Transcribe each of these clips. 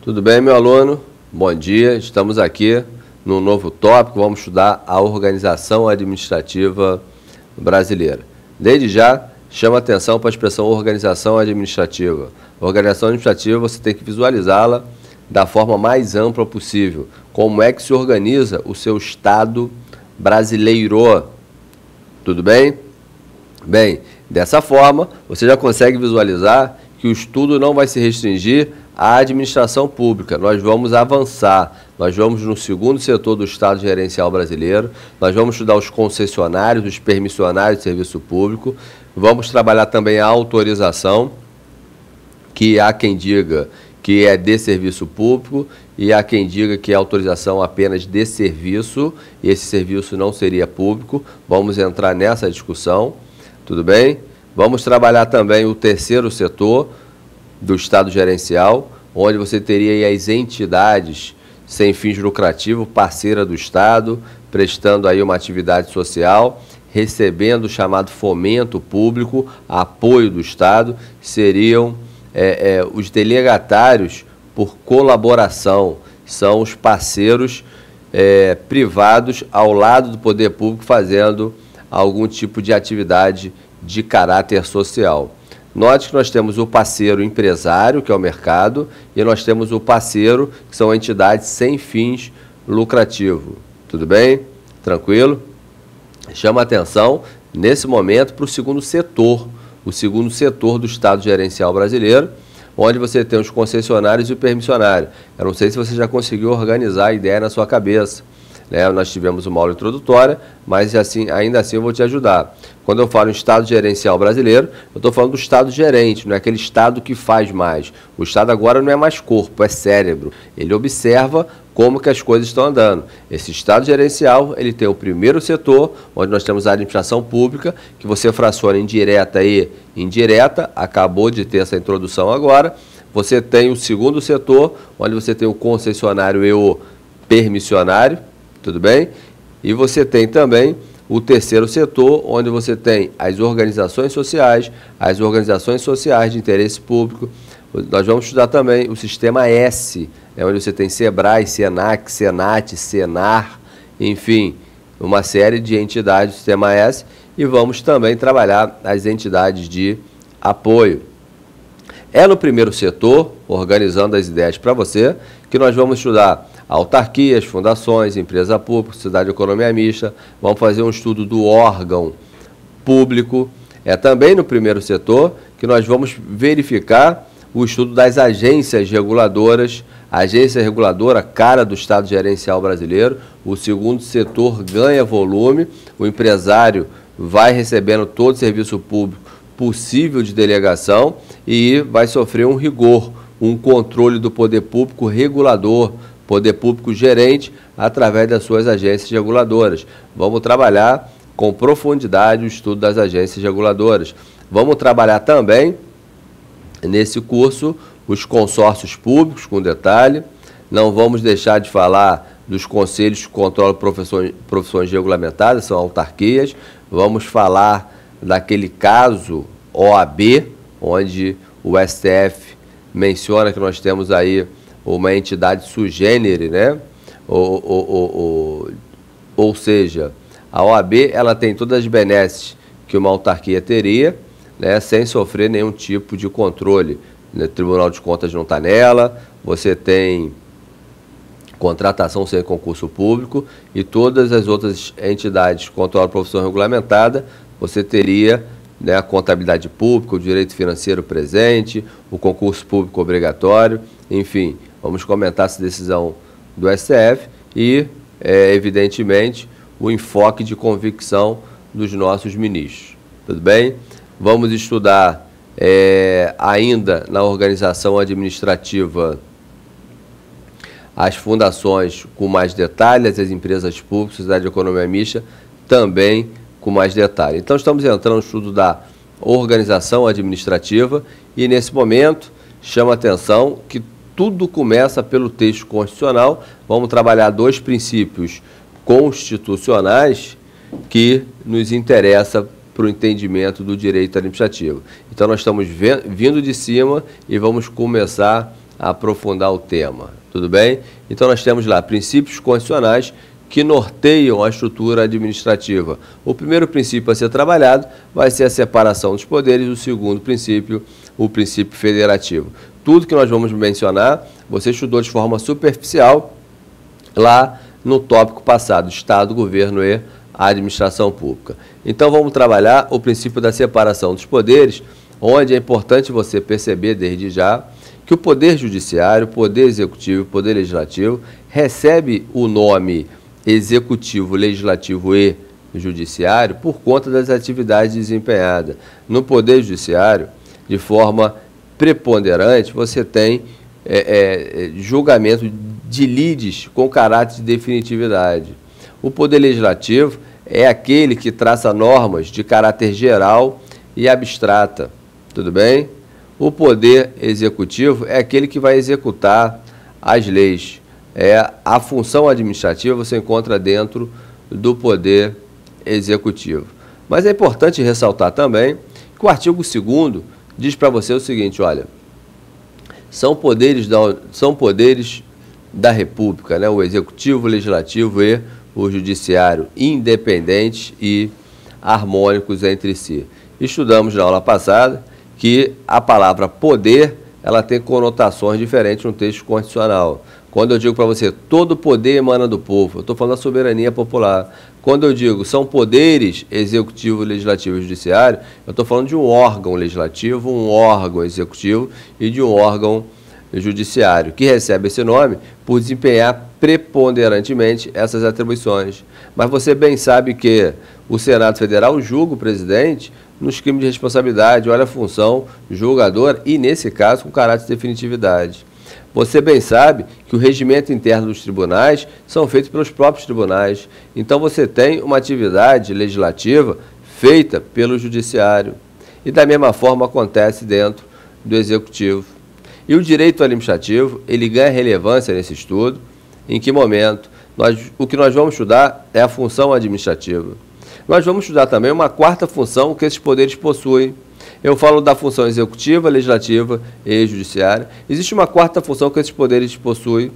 Tudo bem, meu aluno? Bom dia, estamos aqui num novo tópico, vamos estudar a organização administrativa brasileira. Desde já, chama atenção para a expressão organização administrativa. Organização administrativa, você tem que visualizá-la da forma mais ampla possível. Como é que se organiza o seu Estado brasileiro? Tudo bem? Bem, dessa forma, você já consegue visualizar que o estudo não vai se restringir à administração pública. Nós vamos avançar, nós vamos no segundo setor do Estado gerencial brasileiro, nós vamos estudar os concessionários, os permissionários de serviço público, vamos trabalhar também a autorização, que há quem diga que é de serviço público e há quem diga que é autorização apenas de serviço, e esse serviço não seria público. Vamos entrar nessa discussão, tudo bem? Vamos trabalhar também o terceiro setor do Estado gerencial, onde você teria aí as entidades sem fins lucrativos, parceira do Estado, prestando aí uma atividade social, recebendo o chamado fomento público, apoio do Estado, seriam os delegatários por colaboração, são os parceiros privados ao lado do poder público fazendo algum tipo de atividade de caráter social. Note que nós temos o parceiro empresário, que é o mercado, e nós temos o parceiro, que são entidades sem fins lucrativos. Tudo bem? Tranquilo? Chama atenção, nesse momento, para o segundo setor do Estado gerencial brasileiro, onde você tem os concessionários e o permissionário. Eu não sei se você já conseguiu organizar a ideia na sua cabeça. Nós tivemos uma aula introdutória, mas ainda assim eu vou te ajudar. Quando eu falo em Estado gerencial brasileiro, eu estou falando do Estado gerente, não é aquele Estado que faz mais. O Estado agora não é mais corpo, é cérebro. Ele observa como que as coisas estão andando. Esse Estado gerencial, ele tem o primeiro setor, onde nós temos a administração pública, que você fraciona em direta e indireta, acabou de ter essa introdução agora. Você tem o segundo setor, onde você tem o concessionário e o permissionário, tudo bem? E você tem também o terceiro setor, onde você tem as organizações sociais de interesse público. Nós vamos estudar também o sistema S, onde você tem SEBRAE, SENAC, SENAT, SENAR, enfim, uma série de entidades do sistema S, e vamos também trabalhar as entidades de apoio. É no primeiro setor, organizando as ideias para você, que nós vamos estudar autarquias, fundações, empresa pública, sociedade de economia mista, vamos fazer um estudo do órgão público. É também no primeiro setor que nós vamos verificar o estudo das agências reguladoras, a agência reguladora, cara do Estado gerencial brasileiro. O segundo setor ganha volume, o empresário vai recebendo todo o serviço público possível de delegação e vai sofrer um rigor, um controle do poder público regulador, poder público gerente, através das suas agências reguladoras. Vamos trabalhar com profundidade o estudo das agências reguladoras. Vamos trabalhar também, nesse curso, os consórcios públicos, com detalhe. Não vamos deixar de falar dos conselhos de controle de profissões regulamentadas, são autarquias. Vamos falar daquele caso OAB, onde o STF menciona que nós temos aí uma entidade sui generis, né? Ou seja, a OAB ela tem todas as benesses que uma autarquia teria, né, sem sofrer nenhum tipo de controle. O Tribunal de Contas não está nela, você tem contratação sem concurso público e todas as outras entidades que controlam a profissão regulamentada, você teria, né, a contabilidade pública, o direito financeiro presente, o concurso público obrigatório, enfim. Vamos comentar essa decisão do STF e, evidentemente, o enfoque de convicção dos nossos ministros. Tudo bem? Vamos estudar ainda na organização administrativa as fundações com mais detalhes, as empresas públicas, sociedade de economia mista, também com mais detalhe. Então, estamos entrando no estudo da organização administrativa e, nesse momento, chama a atenção que tudo começa pelo texto constitucional. Vamos trabalhar dois princípios constitucionais que nos interessam para o entendimento do direito administrativo. Então, nós estamos vindo de cima e vamos começar aprofundar o tema, tudo bem? Então nós temos lá princípios constitucionais que norteiam a estrutura administrativa. O primeiro princípio a ser trabalhado vai ser a separação dos poderes, o segundo princípio, o princípio federativo. Tudo que nós vamos mencionar, você estudou de forma superficial lá no tópico passado, Estado, Governo e Administração Pública. Então vamos trabalhar o princípio da separação dos poderes, onde é importante você perceber desde já que o Poder Judiciário, o Poder Executivo, o Poder Legislativo recebe o nome Executivo, Legislativo e Judiciário por conta das atividades desempenhadas. No Poder Judiciário, de forma preponderante, você tem julgamento de lides com caráter de definitividade. O Poder Legislativo é aquele que traça normas de caráter geral e abstrata, tudo bem? O Poder Executivo é aquele que vai executar as leis. A função administrativa você encontra dentro do Poder Executivo. Mas é importante ressaltar também que o artigo 2º diz para você o seguinte, olha, são poderes da República, né? O Executivo, o Legislativo e o Judiciário, independentes e harmônicos entre si. Estudamos na aula passada que a palavra poder, ela tem conotações diferentes no texto constitucional. Quando eu digo para você, todo poder emana do povo, eu estou falando da soberania popular. Quando eu digo, são poderes executivo, legislativo e judiciário, eu estou falando de um órgão legislativo, um órgão executivo e de um órgão judiciário, que recebe esse nome por desempenhar preponderantemente essas atribuições. Mas você bem sabe que o Senado Federal julga o presidente nos crimes de responsabilidade, olha a função julgadora e, nesse caso, com caráter de definitividade. Você bem sabe que o regimento interno dos tribunais são feitos pelos próprios tribunais. Então você tem uma atividade legislativa feita pelo judiciário. E da mesma forma acontece dentro do executivo. E o direito administrativo, ele ganha relevância nesse estudo. Em que momento? O que nós vamos estudar é a função administrativa. Nós vamos estudar também uma quarta função que esses poderes possuem. Eu falo da função executiva, legislativa e judiciária. Existe uma quarta função que esses poderes possuem,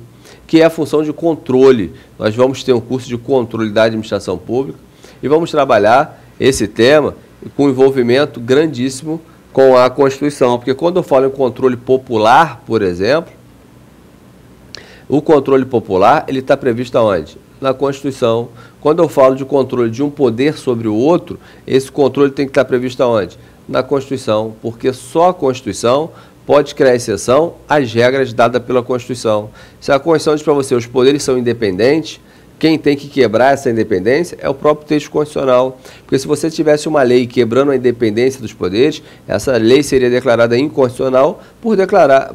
que é a função de controle. Nós vamos ter um curso de controle da administração pública e vamos trabalhar esse tema com envolvimento grandíssimo com a Constituição. Porque quando eu falo em controle popular, por exemplo, o controle popular ele está previsto aonde? Na Constituição. Quando eu falo de controle de um poder sobre o outro, esse controle tem que estar previsto aonde? Na Constituição, porque só a Constituição pode criar exceção às regras dadas pela Constituição. Se a Constituição diz para você os poderes são independentes, quem tem que quebrar essa independência é o próprio texto constitucional. Porque se você tivesse uma lei quebrando a independência dos poderes, essa lei seria declarada inconstitucional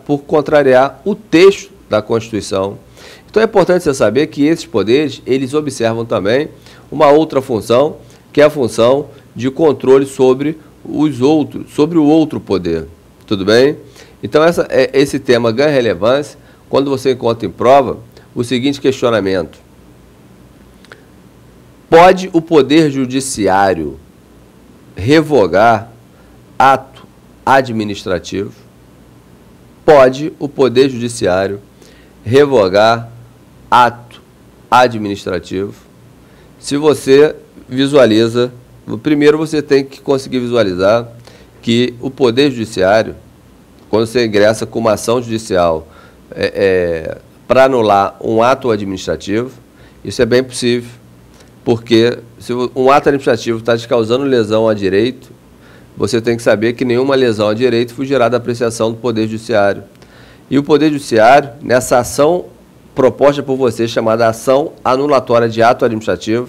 por contrariar o texto da Constituição. Então é importante você saber que esses poderes, eles observam também uma outra função, que é a função de controle sobre os outros, sobre o outro poder. Tudo bem? Então esse tema ganha relevância quando você encontra em prova o seguinte questionamento. Pode o Poder Judiciário revogar ato administrativo? Pode o Poder Judiciário revogar ato administrativo? Se você visualiza, primeiro você tem que conseguir visualizar que o Poder Judiciário, quando você ingressa com uma ação judicial para anular um ato administrativo, isso é bem possível, porque se um ato administrativo está te causando lesão a direito, você tem que saber que nenhuma lesão a direito fugirá da apreciação do Poder Judiciário. E o Poder Judiciário, nessa ação proposta por você, chamada ação anulatória de ato administrativo,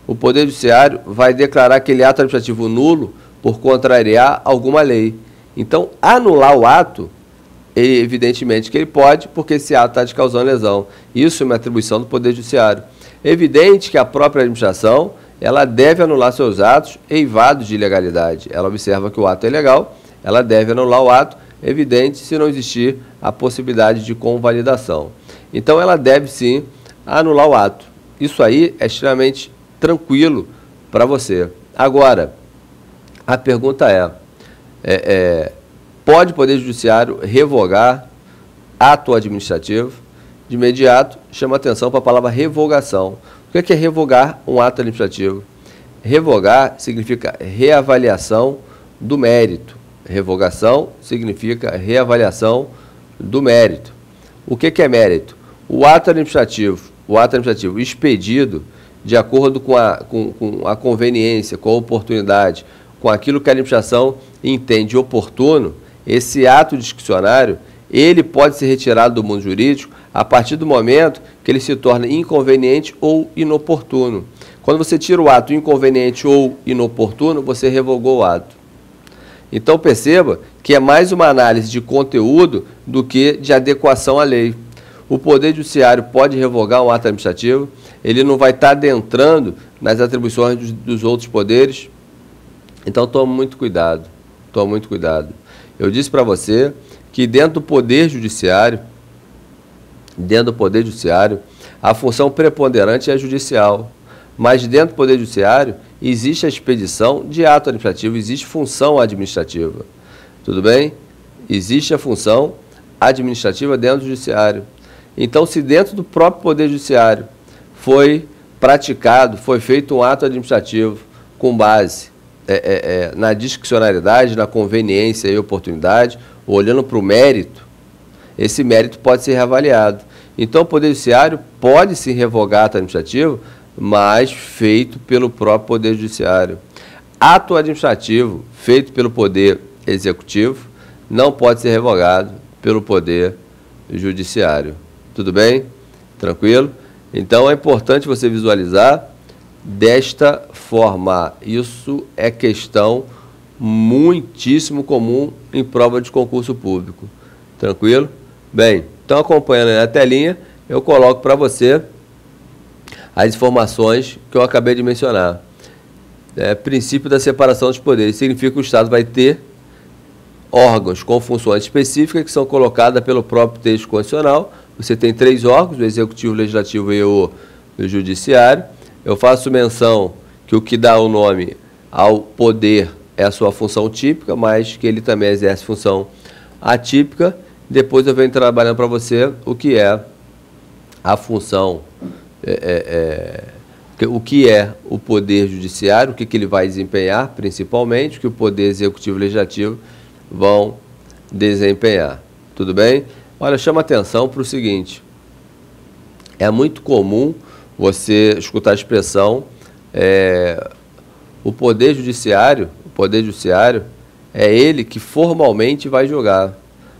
o Poder Judiciário vai declarar aquele ato administrativo nulo por contrariar alguma lei. Então, anular o ato, evidentemente que ele pode, porque esse ato está te causando lesão. Isso é uma atribuição do Poder Judiciário. É evidente que a própria administração, ela deve anular seus atos eivados de ilegalidade. Ela observa que o ato é legal, ela deve anular o ato, evidente se não existir a possibilidade de convalidação. Então, ela deve sim anular o ato. Isso aí é extremamente tranquilo para você. Agora, a pergunta pode o Poder Judiciário revogar ato administrativo, de imediato chama atenção para a palavra revogação. O que é revogar um ato administrativo? Revogar significa reavaliação do mérito. Revogação significa reavaliação do mérito. O que é mérito? O ato administrativo expedido de acordo com a conveniência, com a oportunidade, com aquilo que a administração entende oportuno, esse ato discricionário, ele pode ser retirado do mundo jurídico a partir do momento que ele se torna inconveniente ou inoportuno. Quando você tira o ato inconveniente ou inoportuno, você revogou o ato. Então perceba que é mais uma análise de conteúdo do que de adequação à lei. O Poder Judiciário pode revogar um ato administrativo, ele não vai estar adentrando nas atribuições dos outros poderes. Então tome muito cuidado, tome muito cuidado. Eu disse para você que dentro do Poder Judiciário, a função preponderante é judicial. Mas dentro do Poder Judiciário existe a expedição de ato administrativo, existe função administrativa. Tudo bem? Existe a função administrativa dentro do Judiciário. Então, se dentro do próprio Poder Judiciário foi praticado, foi feito um ato administrativo com base na discricionariedade, na conveniência e oportunidade, olhando para o mérito, esse mérito pode ser reavaliado. Então, o Poder Judiciário pode se revogar ato administrativo, mas feito pelo próprio Poder Judiciário. Ato administrativo feito pelo Poder Executivo não pode ser revogado pelo Poder Judiciário. Tudo bem? Tranquilo? Então é importante você visualizar desta forma. Isso é questão muitíssimo comum em prova de concurso público. Tranquilo? Bem, então acompanhando aí na telinha, eu coloco para você as informações que eu acabei de mencionar. Princípio da separação dos poderes. Significa que o Estado vai ter órgãos com funções específicas que são colocadas pelo próprio texto constitucional. Você tem 3 órgãos, o Executivo, o Legislativo e o Judiciário. Eu faço menção que o que dá o nome ao poder é a sua função típica, mas que ele também exerce função atípica. Depois eu venho trabalhando para você o que é a função, o que é o Poder Judiciário, o que ele vai desempenhar, principalmente, o que o Poder Executivo e Legislativo vão desempenhar. Tudo bem? Olha, chama atenção para o seguinte, é muito comum você escutar a expressão, o Poder Judiciário é ele que formalmente vai julgar.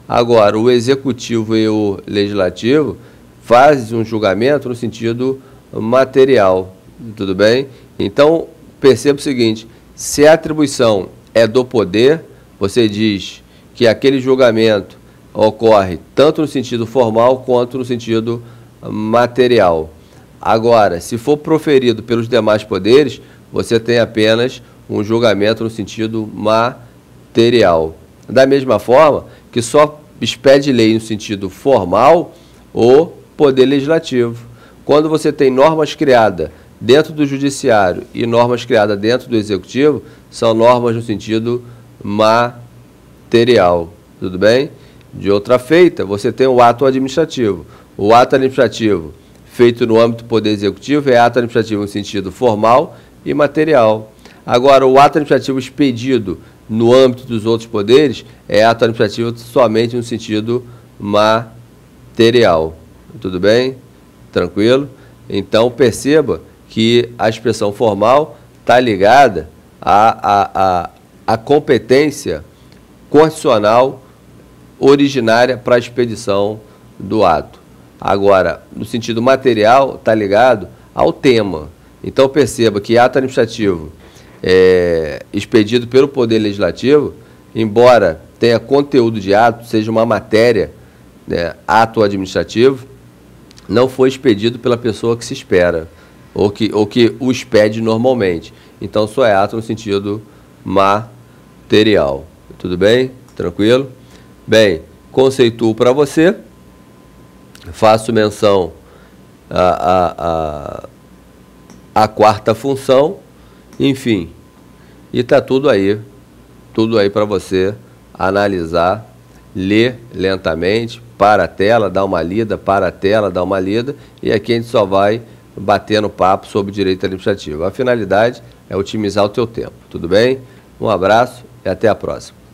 Agora, o Executivo e o Legislativo fazem um julgamento no sentido material, tudo bem? Então, perceba o seguinte, se a atribuição é do poder, você diz que aquele julgamento ocorre tanto no sentido formal quanto no sentido material. Agora, se for proferido pelos demais poderes, você tem apenas um julgamento no sentido material. Da mesma forma que só expede lei no sentido formal o Poder Legislativo. Quando você tem normas criadas dentro do Judiciário e normas criadas dentro do Executivo, são normas no sentido material. Tudo bem? De outra feita, você tem o ato administrativo. O ato administrativo feito no âmbito do Poder Executivo é ato administrativo no sentido formal e material. Agora, o ato administrativo expedido no âmbito dos outros poderes é ato administrativo somente no sentido material. Tudo bem? Tranquilo? Então, perceba que a expressão formal está ligada à competência constitucional originária para a expedição do ato. Agora, no sentido material, está ligado ao tema. Então, perceba que ato administrativo expedido pelo Poder Legislativo, embora tenha conteúdo de ato, seja uma matéria, né, ato administrativo, não foi expedido pela pessoa que se espera, ou que o expede normalmente. Então, só é ato no sentido material. Tudo bem? Tranquilo? Bem, conceituo para você, faço menção à quarta função, enfim, e está tudo aí para você analisar, ler lentamente, para a tela, dá uma lida, para a tela, dá uma lida, e aqui a gente só vai bater no papo sobre direito administrativo. A finalidade é otimizar o teu tempo, tudo bem? Um abraço e até a próxima.